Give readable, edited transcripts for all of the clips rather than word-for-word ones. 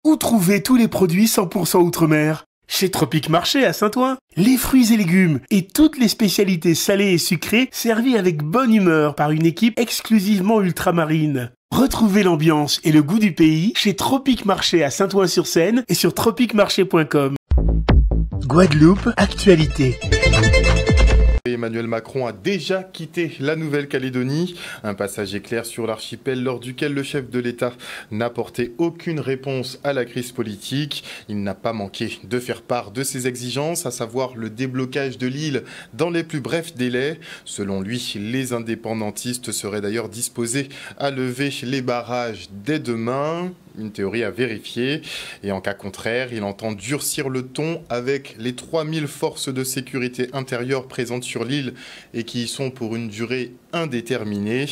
Où trouver tous les produits 100% Outre-mer? Chez Tropique Marché à Saint-Ouen, les fruits et légumes et toutes les spécialités salées et sucrées servies avec bonne humeur par une équipe exclusivement ultramarine. Retrouvez l'ambiance et le goût du pays chez Tropique Marché à Saint-Ouen-sur-Seine et sur tropiquemarché.com. Guadeloupe, actualité. Emmanuel Macron a déjà quitté la Nouvelle-Calédonie. Un passage éclair sur l'archipel lors duquel le chef de l'État n'a apporté aucune réponse à la crise politique. Il n'a pas manqué de faire part de ses exigences, à savoir le déblocage de l'île dans les plus brefs délais. Selon lui, les indépendantistes seraient d'ailleurs disposés à lever les barrages dès demain. Une théorie à vérifier. Et en cas contraire, il entend durcir le ton avec les 3000 forces de sécurité intérieure présentes sur l'île et qui y sont pour une durée indéterminée.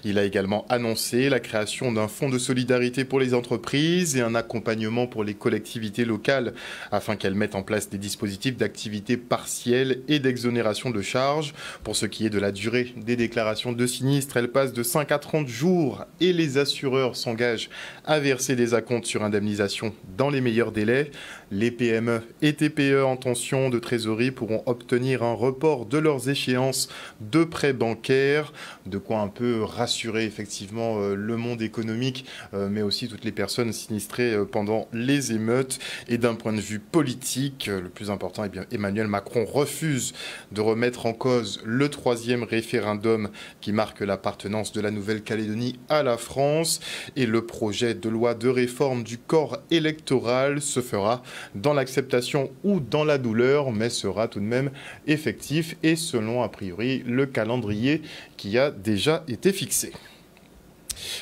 Il a également annoncé la création d'un fonds de solidarité pour les entreprises et un accompagnement pour les collectivités locales afin qu'elles mettent en place des dispositifs d'activité partielle et d'exonération de charges. Pour ce qui est de la durée des déclarations de sinistres, elle passe de 5 à 30 jours et les assureurs s'engagent à verser des acomptes sur indemnisation dans les meilleurs délais. Les PME et TPE en tension de trésorerie pourront obtenir un report de leurs échéances de prêts bancaires. De quoi un peu rassurer effectivement le monde économique, mais aussi toutes les personnes sinistrées pendant les émeutes. Et d'un point de vue politique, le plus important, eh bien, Emmanuel Macron refuse de remettre en cause le 3e référendum qui marque l'appartenance de la Nouvelle-Calédonie à la France. Et le projet de loi de réforme du corps électoral se fera dans l'acceptation ou dans la douleur, mais sera tout de même effectif et selon a priori le calendrier qui a déjà été fixé.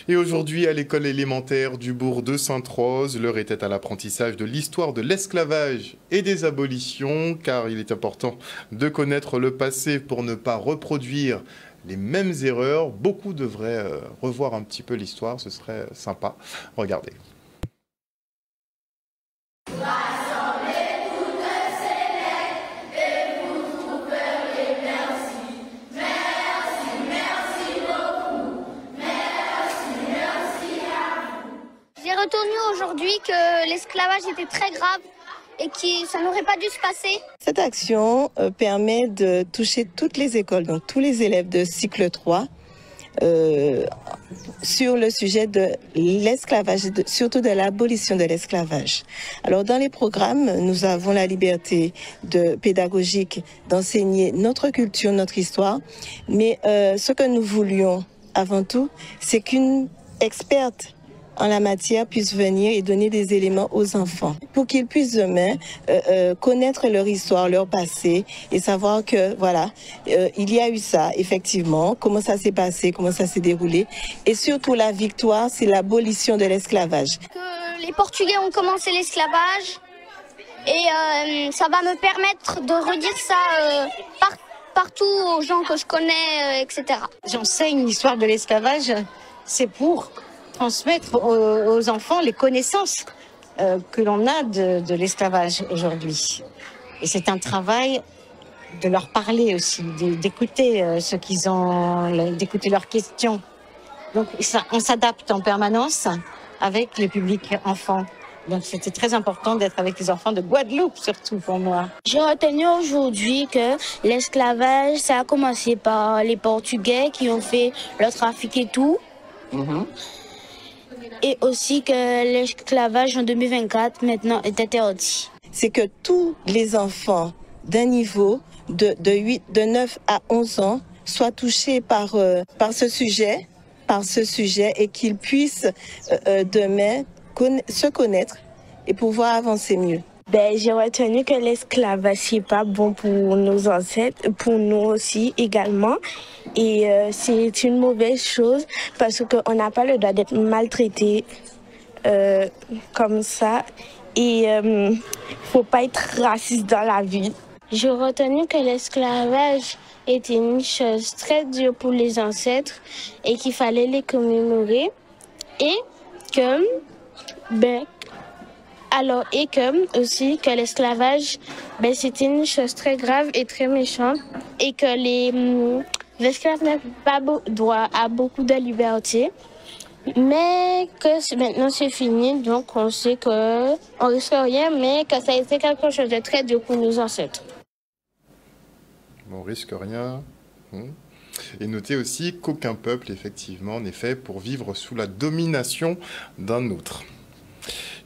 Et aujourd'hui, à l'école élémentaire du bourg de Sainte-Rose, l'heure était à l'apprentissage de l'histoire de l'esclavage et des abolitions, car il est important de connaître le passé pour ne pas reproduire les mêmes erreurs. Beaucoup devraient revoir un petit peu l'histoire, ce serait sympa. Regardez. J'ai retenu aujourd'hui que l'esclavage était très grave et que ça n'aurait pas dû se passer. Cette action permet de toucher toutes les écoles, donc tous les élèves de cycle 3, sur le sujet de l'esclavage, surtout de l'abolition de l'esclavage. Alors dans les programmes, nous avons la liberté pédagogique d'enseigner notre culture, notre histoire, mais ce que nous voulions avant tout, c'est qu'une experte en la matière puissent venir et donner des éléments aux enfants pour qu'ils puissent demain connaître leur histoire, leur passé et savoir que voilà, il y a eu ça effectivement, comment ça s'est passé, comment ça s'est déroulé et surtout la victoire, c'est l'abolition de l'esclavage. Que les Portugais ont commencé l'esclavage et ça va me permettre de redire ça partout aux gens que je connais, etc. J'enseigne l'histoire de l'esclavage, c'est pour transmettre aux enfants les connaissances que l'on a de l'esclavage aujourd'hui. Et c'est un travail de leur parler aussi, d'écouter ce qu'ils ont, d'écouter leurs questions. Donc ça, on s'adapte en permanence avec le public enfant. Donc c'était très important d'être avec les enfants de Guadeloupe, surtout pour moi. J'ai retenu aujourd'hui que l'esclavage, ça a commencé par les Portugais qui ont fait le trafic et tout. Et aussi que l'esclavage en 2024 maintenant est interdit. C'est que tous les enfants d'un niveau de 9 à 11 ans soient touchés par ce sujet et qu'ils puissent demain se connaître et pouvoir avancer mieux. J'ai retenu que l'esclavage, c'est pas bon pour nos ancêtres, pour nous aussi également. Et c'est une mauvaise chose parce qu'on n'a pas le droit d'être maltraité comme ça. Et faut pas être raciste dans la vie. J'ai retenu que l'esclavage était une chose très dure pour les ancêtres et qu'il fallait les commémorer. Et que aussi que l'esclavage, c'était une chose très grave et très méchante et que les esclaves n'avaient pas droit à beaucoup de liberté Mais que maintenant c'est fini, donc on sait qu'on risque rien, mais que ça a été quelque chose de très dur pour nos ancêtres. On risque rien. Et notez aussi qu'aucun peuple, effectivement, n'est fait pour vivre sous la domination d'un autre.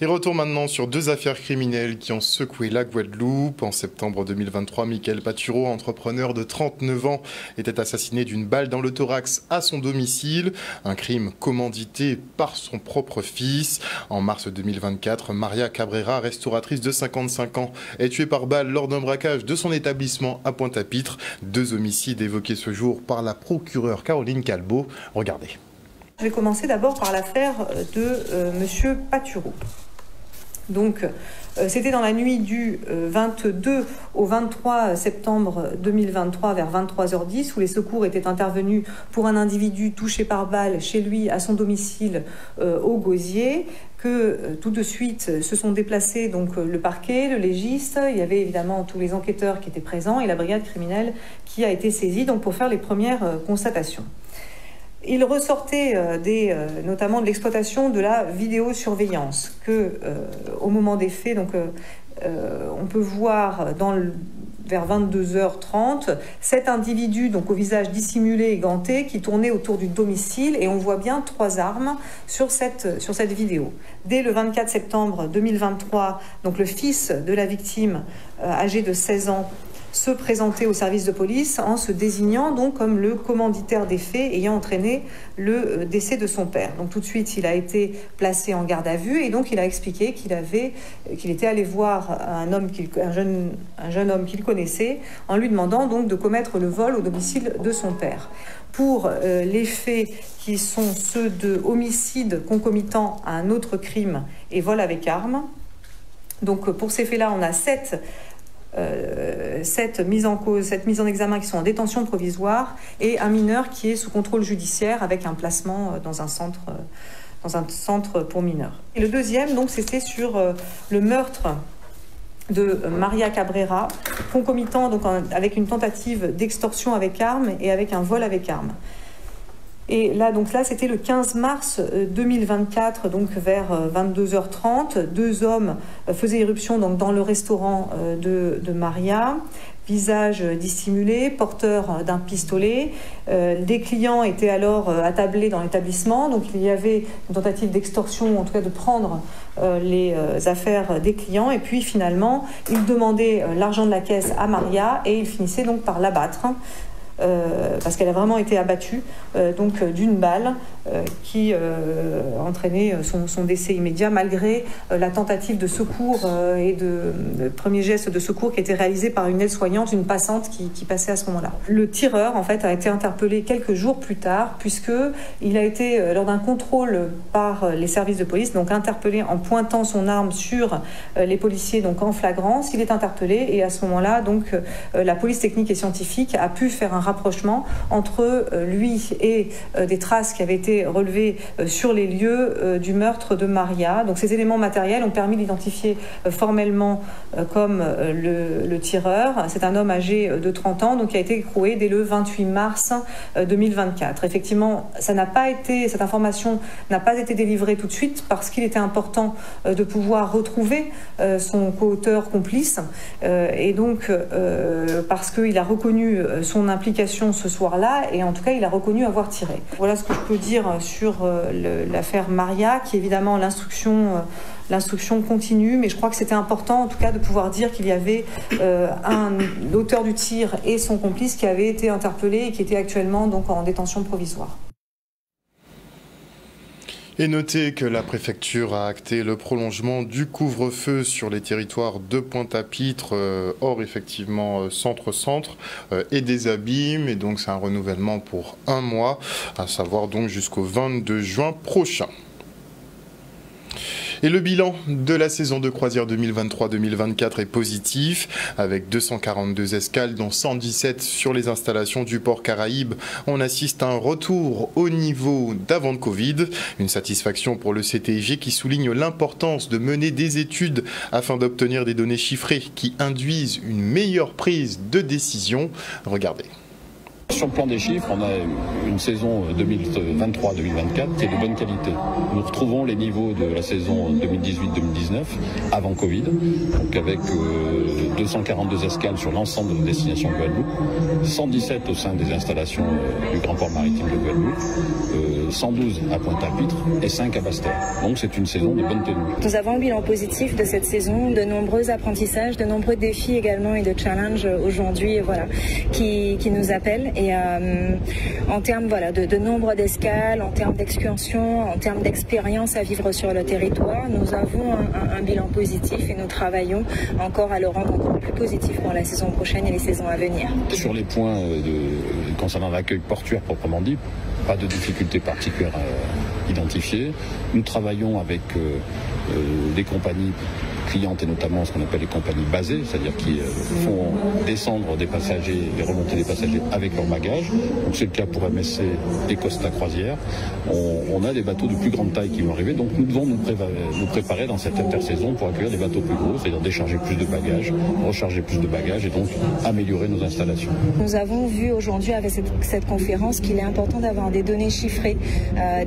Et retour maintenant sur deux affaires criminelles qui ont secoué la Guadeloupe. En septembre 2023, Michael Patureau, entrepreneur de 39 ans, était assassiné d'une balle dans le thorax à son domicile. Un crime commandité par son propre fils. En mars 2024, Maria Cabrera, restauratrice de 55 ans, est tuée par balle lors d'un braquage de son établissement à Pointe-à-Pitre. Deux homicides évoqués ce jour par la procureure Caroline Calbo. Regardez. Je vais commencer d'abord par l'affaire de Monsieur Patureau. Donc, c'était dans la nuit du 22 au 23 septembre 2023 vers 23h10 où les secours étaient intervenus pour un individu touché par balle chez lui à son domicile au Gosier, que tout de suite se sont déplacés donc le parquet, le légiste, il y avait évidemment tous les enquêteurs qui étaient présents et la brigade criminelle qui a été saisie donc pour faire les premières constatations. Il ressortait notamment de l'exploitation de la vidéosurveillance que, au moment des faits, donc, on peut voir vers 22h30, cet individu donc au visage dissimulé et ganté qui tournait autour du domicile et on voit bien 3 armes sur cette vidéo. Dès le 24 septembre 2023, donc le fils de la victime, âgé de 16 ans, se présenter au service de police en se désignant donc comme le commanditaire des faits ayant entraîné le décès de son père. Donc tout de suite, il a été placé en garde à vue et donc il a expliqué qu'il était allé voir un jeune homme qu'il connaissait en lui demandant donc de commettre le vol au domicile de son père. Pour les faits qui sont ceux de homicide concomitant à un autre crime et vol avec arme. Donc pour ces faits-là, on a 7 mises en cause, 7 mises en examen qui sont en détention provisoire et un mineur qui est sous contrôle judiciaire avec un placement dans un centre pour mineurs. Et le deuxième, donc, c'était sur le meurtre de Maria Cabrera, concomitant donc avec une tentative d'extorsion avec arme et avec un vol avec arme. Et là, c'était le 15 mars 2024, donc vers 22h30. 2 hommes faisaient irruption donc, dans le restaurant de Maria, visage dissimulé, porteur d'un pistolet. Des clients étaient alors attablés dans l'établissement, donc il y avait une tentative d'extorsion, en tout cas de prendre les affaires des clients. Et puis finalement, ils demandaient l'argent de la caisse à Maria et ils finissaient donc par l'abattre. Parce qu'elle a vraiment été abattue d'une balle qui entraînait son décès immédiat malgré la tentative de secours et le premier geste de secours qui était réalisé par une aide-soignante, une passante qui passait à ce moment-là. Le tireur en fait a été interpellé quelques jours plus tard puisqu'il a été lors d'un contrôle par les services de police donc interpellé en pointant son arme sur les policiers donc en flagrance. Il est interpellé et à ce moment-là donc la police technique et scientifique a pu faire un rapprochement entre lui et des traces qui avaient été relevées sur les lieux du meurtre de Maria. Donc ces éléments matériels ont permis d'identifier formellement comme le tireur. C'est un homme âgé de 30 ans donc qui a été écroué dès le 28 mars 2024. Effectivement, cette information n'a pas été délivrée tout de suite parce qu'il était important de pouvoir retrouver son co-auteur complice et donc parce qu'il a reconnu son implication ce soir-là et en tout cas il a reconnu avoir tiré. Voilà ce que je peux dire sur l'affaire Maria qui évidemment l'instruction continue mais je crois que c'était important en tout cas de pouvoir dire qu'il y avait l'auteur du tir et son complice qui avaient été interpellés et qui étaient actuellement donc en détention provisoire. Et notez que la préfecture a acté le prolongement du couvre-feu sur les territoires de Pointe-à-Pitre, hors effectivement centre-centre, et des abîmes. Et donc c'est un renouvellement pour 1 mois, à savoir donc jusqu'au 22 juin prochain. Et le bilan de la saison de croisière 2023-2024 est positif, avec 242 escales, dont 117 sur les installations du port Caraïbes. On assiste à un retour au niveau d'avant le Covid. Une satisfaction pour le CTIG qui souligne l'importance de mener des études afin d'obtenir des données chiffrées qui induisent une meilleure prise de décision. Regardez. Sur le plan des chiffres, on a une saison 2023-2024 qui est de bonne qualité. Nous retrouvons les niveaux de la saison 2018-2019 avant Covid, donc avec 242 escales sur l'ensemble de destinations de Guadeloupe, 117 au sein des installations du Grand Port Maritime de Guadeloupe, 112 à Pointe-à-Pitre et 5 à Basse-Terre. Donc c'est une saison de bonne tenue. Nous avons un bilan positif de cette saison, de nombreux apprentissages, de nombreux défis également et de challenges aujourd'hui qui nous appellent. Et en termes de nombre d'escales, en termes d'excursions, en termes d'expérience à vivre sur le territoire, nous avons un bilan positif et nous travaillons encore à le rendre encore plus positif pour la saison prochaine et les saisons à venir. Sur les points concernant l'accueil portuaire proprement dit, pas de difficultés particulières identifiées. Nous travaillons avec des compagnies clientes et notamment ce qu'on appelle les compagnies basées, c'est-à-dire qui font descendre des passagers et remonter des passagers avec leur bagage. Donc c'est le cas pour MSC et Costa Croisière. On a des bateaux de plus grande taille qui vont arriver, donc nous devons nous préparer dans cette intersaison pour accueillir des bateaux plus gros, c'est-à-dire décharger plus de bagages, recharger plus de bagages et donc améliorer nos installations. Nous avons vu aujourd'hui avec cette conférence qu'il est important d'avoir des données chiffrées,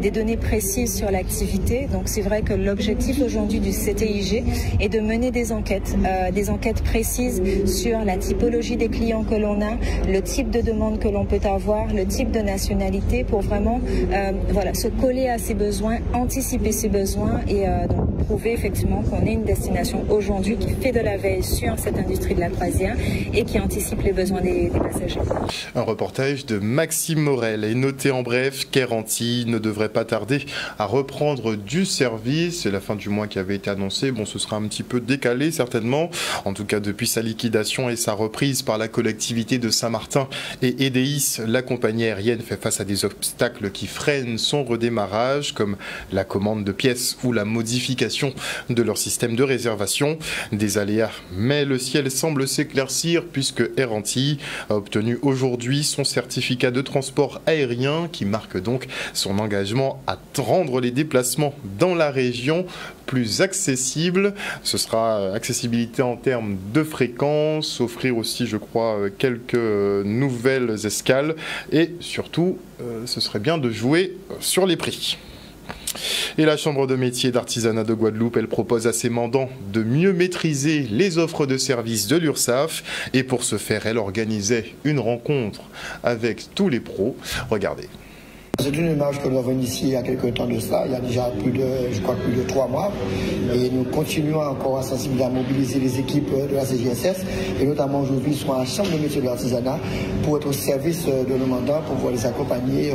des données précises sur l'activité. Donc c'est vrai que l'objectif aujourd'hui du CTIG est de mener des enquêtes précises sur la typologie des clients que l'on a, le type de demande que l'on peut avoir, le type de nationalité pour vraiment se coller à ses besoins, anticiper ses besoins et donc prouver effectivement qu'on est une destination aujourd'hui qui fait de la veille sur cette industrie de la croisière et qui anticipe les besoins des passagers. Un reportage de Maxime Morel. Et notez en bref qu'Air Antilles ne devrait pas tarder à reprendre du service. C'est la fin du mois qui avait été annoncée. Bon, ce sera un petit peu décalé certainement. En tout cas, depuis sa liquidation et sa reprise par la collectivité de Saint-Martin et EDIS, la compagnie aérienne fait face à des obstacles qui freinent son redémarrage, comme la commande de pièces ou la modification de leur système de réservation. Des aléas, mais le ciel semble s'éclaircir puisque Air Antilles a obtenu aujourd'hui son certificat de transport aérien qui marque donc son engagement à rendre les déplacements dans la région plus accessibles. Ce sera accessibilité en termes de fréquence, offrir aussi, je crois, quelques nouvelles escales et surtout, ce serait bien de jouer sur les prix. Et la Chambre de métiers et d'artisanat de Guadeloupe, elle propose à ses mandants de mieux maîtriser les offres de services de l'URSSAF. Et pour ce faire, elle organisait une rencontre avec tous les pros. Regardez. C'est une image que nous avons initiée il y a quelques temps de ça, il y a déjà plus de 3 mois. Et nous continuons encore à sensibiliser, à mobiliser les équipes de la CGSS, et notamment aujourd'hui sur la Chambre de métiers de l'artisanat, pour être au service de nos mandats, pour pouvoir les accompagner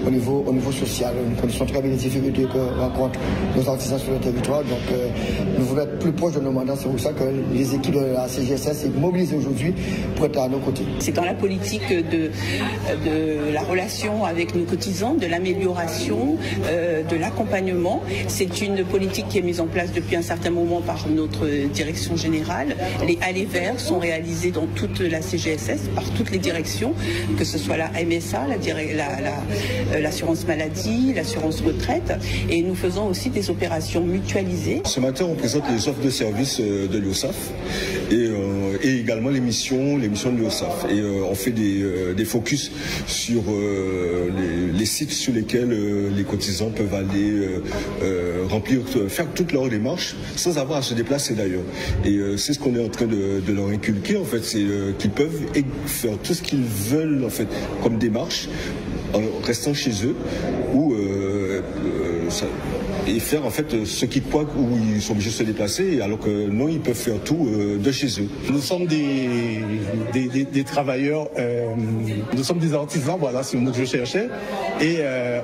au niveau social. Une condition très bien des difficultés que rencontrent nos artisans sur le territoire. Donc nous voulons être plus proches de nos mandats, c'est pour ça que les équipes de la CGSS sont mobilisées aujourd'hui pour être à nos côtés. C'est dans la politique de la relation avec nos cotisants, de l'amélioration, de l'accompagnement. C'est une politique qui est mise en place depuis un certain moment par notre direction générale. Les allées verts sont réalisés dans toute la CGSS, par toutes les directions, que ce soit la MSA, l'assurance maladie, l'assurance retraite, et nous faisons aussi des opérations mutualisées. Ce matin, on présente les offres de services de l'URSSAF et également les missions de l'URSSAF. Et on fait des focus sur les sites sur lesquels les cotisants peuvent aller faire toutes leurs démarches sans avoir à se déplacer d'ailleurs. Et c'est ce qu'on est en train de leur inculquer en fait, c'est qu'ils peuvent faire tout ce qu'ils veulent en fait comme démarche en restant chez eux et faire en fait ce qu'ils croient où ils sont obligés de se déplacer, alors que non, ils peuvent faire tout de chez eux. Nous sommes des travailleurs, nous sommes des artisans, voilà, c'est le mot que je cherchais, et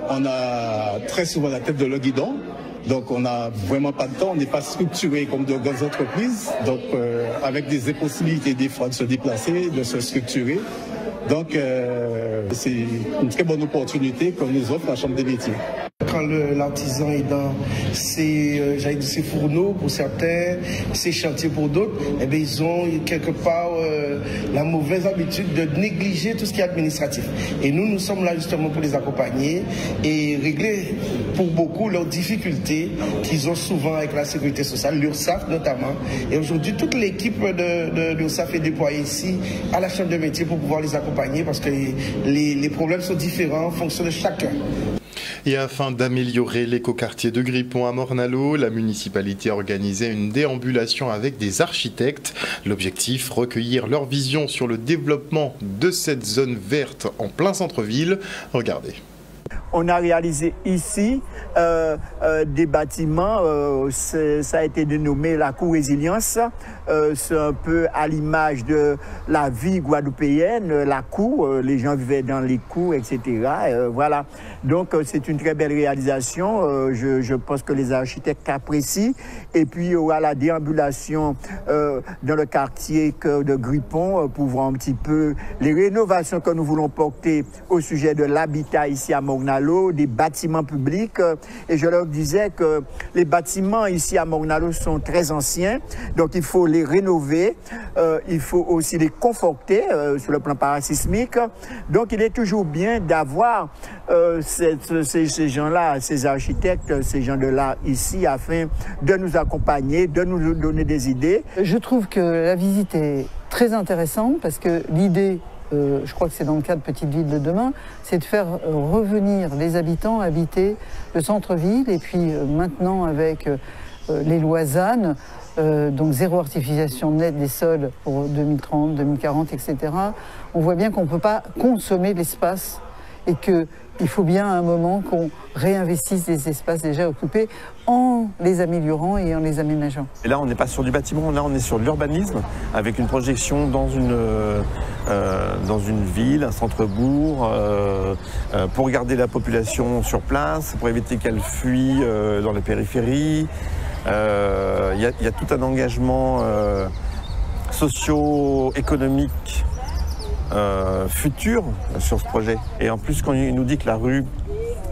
on a très souvent la tête de le guidon. Donc on n'a vraiment pas de temps, on n'est pas structuré comme de grandes entreprises, donc avec des possibilités des fois de se déplacer, de se structurer. Donc c'est une très bonne opportunité qu'on nous offre la Chambre des métiers. quand l'artisan est dans ses fourneaux pour certains, ses chantiers pour d'autres, eh bien, ils ont quelque part la mauvaise habitude de négliger tout ce qui est administratif. Et nous sommes là justement pour les accompagner et régler pour beaucoup leurs difficultés qu'ils ont souvent avec la sécurité sociale, l'URSSAF notamment. Et aujourd'hui, toute l'équipe de l'URSSAF est déployée ici à la Chambre de métier pour pouvoir les accompagner parce que les problèmes sont différents en fonction de chacun. Et afin d'améliorer l'écoquartier de Grippon à Morne-à-l'Eau, la municipalité a organisé une déambulation avec des architectes. L'objectif, recueillir leur vision sur le développement de cette zone verte en plein centre-ville. Regardez. On a réalisé ici des bâtiments, ça a été dénommé la cour résilience. C'est un peu à l'image de la vie guadeloupéenne, la cour, les gens vivaient dans les cours, etc. Voilà. Donc c'est une très belle réalisation. Je pense que les architectes apprécient. Et puis il y aura la déambulation dans le quartier de Grippon pour voir un petit peu les rénovations que nous voulons porter au sujet de l'habitat ici à Morne-à-l'Eau, des bâtiments publics. Et je leur disais que les bâtiments ici à Morne-à-l'Eau sont très anciens, donc il faut les rénover, il faut aussi les conforter sur le plan parasismique. Donc il est toujours bien d'avoir ces gens-là, ces architectes, ces gens de là ici afin de nous accompagner, de nous donner des idées. Je trouve que la visite est très intéressante parce que l'idée, je crois que c'est dans le cadre Petite Ville de demain, c'est de faire revenir les habitants habiter le centre-ville et puis maintenant avec les lois ZAN, donc zéro artificialisation nette des sols pour 2030, 2040, etc. On voit bien qu'on ne peut pas consommer l'espace et qu'il faut bien à un moment qu'on réinvestisse des espaces déjà occupés en les améliorant et en les aménageant. Et là, on n'est pas sur du bâtiment, là, on est sur de l'urbanisme, avec une projection dans une ville, un centre-bourg, pour garder la population sur place, pour éviter qu'elle fuit dans les périphéries. Il y a tout un engagement socio-économique futur sur ce projet. Et en plus, quand il nous dit que la rue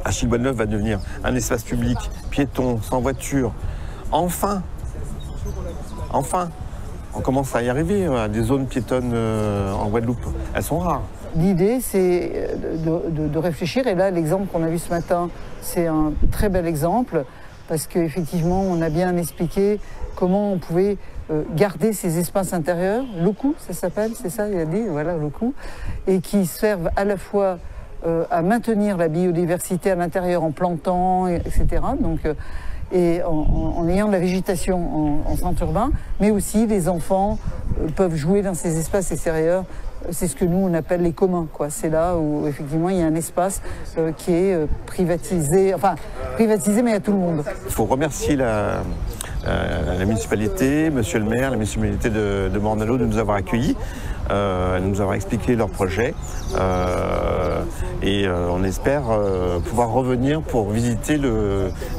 Achille Bonneuf va devenir un espace public, piéton, sans voiture, enfin, on commence à y arriver à des zones piétonnes en Guadeloupe. Elles sont rares. L'idée, c'est de réfléchir. Et là, l'exemple qu'on a vu ce matin, c'est un très bel exemple parce qu'effectivement, on a bien expliqué comment on pouvait garder ces espaces intérieurs, l'OCU, ça s'appelle, c'est ça, il a dit, voilà, l'OCU, et qui servent à la fois à maintenir la biodiversité à l'intérieur en plantant, etc. Donc, et en ayant de la végétation en centre urbain, mais aussi les enfants peuvent jouer dans ces espaces extérieurs. C'est ce que nous on appelle les communs, quoi. C'est là où effectivement il y a un espace qui est privatisé, enfin privatisé mais à tout le monde. Il faut remercier la municipalité, monsieur le maire, la municipalité de Morne-à-l'Eau de nous avoir accueillis, de nous avoir expliqué leur projet et on espère pouvoir revenir pour visiter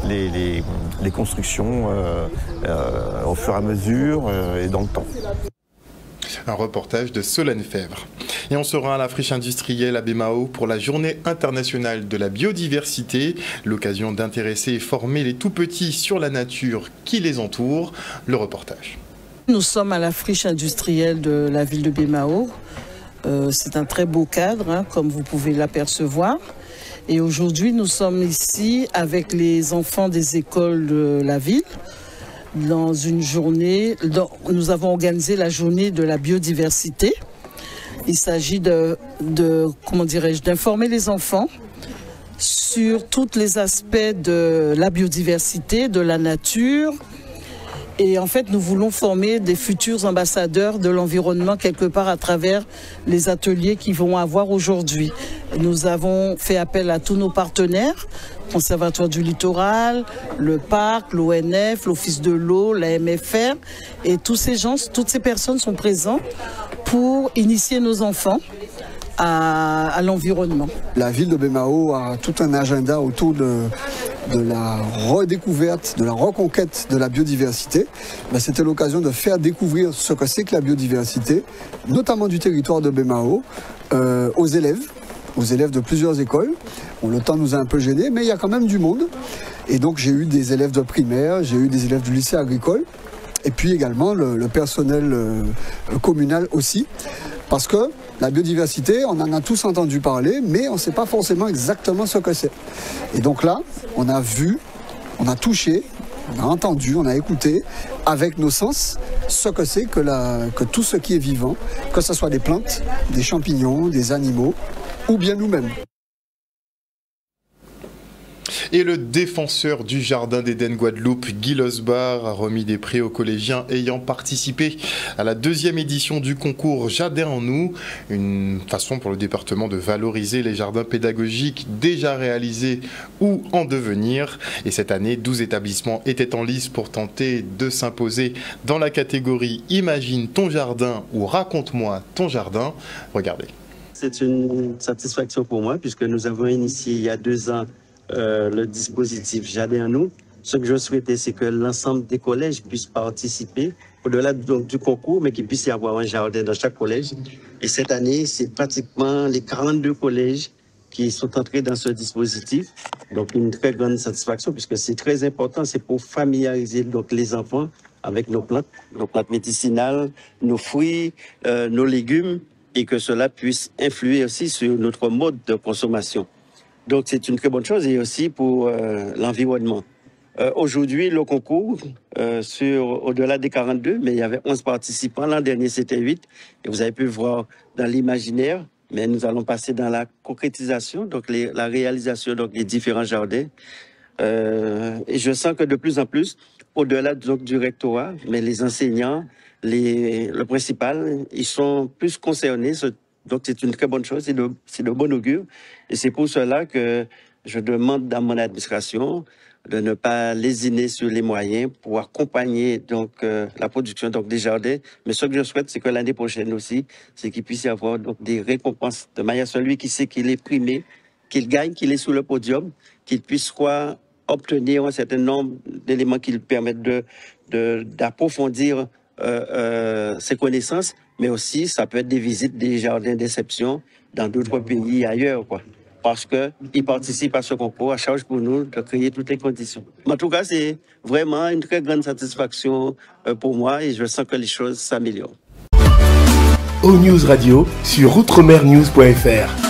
les constructions au fur et à mesure et dans le temps. Un reportage de Solène Fèvre. Et on sera à la friche industrielle à Bémao pour la journée internationale de la biodiversité, l'occasion d'intéresser et former les tout-petits sur la nature qui les entoure. Le reportage. Nous sommes à la friche industrielle de la ville de Bémao. C'est un très beau cadre, hein, comme vous pouvez l'apercevoir. Et aujourd'hui, nous sommes ici avec les enfants des écoles de la ville. Dans une journée, nous avons organisé la journée de la biodiversité. Il s'agit d'informer les enfants sur tous les aspects de la biodiversité, de la nature. Et en fait, nous voulons former des futurs ambassadeurs de l'environnement quelque part à travers les ateliers qu'ils vont avoir aujourd'hui. Nous avons fait appel à tous nos partenaires, Conservatoire du Littoral, le Parc, l'ONF, l'Office de l'eau, la MFR. Et toutes ces personnes sont présentes pour initier nos enfants à l'environnement. La ville de Bémao a tout un agenda autour de la redécouverte, de la reconquête de la biodiversité. C'était l'occasion de faire découvrir ce que c'est que la biodiversité, notamment du territoire de Bémao, aux élèves de plusieurs écoles, Bon, le temps nous a un peu gênés, mais il y a quand même du monde. Et donc j'ai eu des élèves de primaire, j'ai eu des élèves du lycée agricole, et puis également le personnel communal aussi. Parce que la biodiversité, on en a tous entendu parler, mais on ne sait pas forcément exactement ce que c'est. Et donc là, on a vu, on a touché, on a entendu, on a écouté avec nos sens ce que c'est que tout ce qui est vivant, que ce soit des plantes, des champignons, des animaux ou bien nous-mêmes. Et le défenseur du Jardin d'Éden Guadeloupe, Guy Losbar, a remis des prix aux collégiens ayant participé à la 2e édition du concours Jardin en nous, une façon pour le département de valoriser les jardins pédagogiques déjà réalisés ou en devenir. Et cette année, 12 établissements étaient en lice pour tenter de s'imposer dans la catégorie Imagine ton jardin ou Raconte-moi ton jardin. Regardez. C'est une satisfaction pour moi puisque nous avons initié il y a 2 ans le dispositif Jardin en nous. Ce que je souhaitais, c'est que l'ensemble des collèges puissent participer, au-delà du concours, mais qu'il puisse y avoir un jardin dans chaque collège. Et cette année, c'est pratiquement les 42 collèges qui sont entrés dans ce dispositif. Donc, une très grande satisfaction, puisque c'est très important, c'est pour familiariser donc, les enfants avec nos plantes médicinales, nos fruits, nos légumes, et que cela puisse influer aussi sur notre mode de consommation. Donc, c'est une très bonne chose et aussi pour l'environnement. Aujourd'hui, le concours, au-delà des 42, mais il y avait 11 participants. L'an dernier, c'était 8. Et vous avez pu voir dans l'imaginaire, mais nous allons passer dans la concrétisation, donc la réalisation des différents jardins. Et je sens que de plus en plus, au-delà du rectorat, mais les enseignants, le principal, ils sont plus concernés. Donc, c'est une très bonne chose, c'est de bon augure. Et c'est pour cela que je demande à mon administration de ne pas lésiner sur les moyens pour accompagner donc, la production des jardins. Mais ce que je souhaite, c'est que l'année prochaine aussi, c'est qu'il puisse y avoir donc, des récompenses de manière à celui qui sait qu'il est primé, qu'il gagne, qu'il est sous le podium, qu'il puisse obtenir un certain nombre d'éléments qui lui permettent d'approfondir ses connaissances, mais aussi ça peut être des visites des jardins d'exception dans d'autres pays ailleurs, quoi. Parce qu'ils participent à ce concours, à charge pour nous de créer toutes les conditions. Mais en tout cas, c'est vraiment une très grande satisfaction pour moi et je sens que les choses s'améliorent. O News Radio sur outremernews.fr.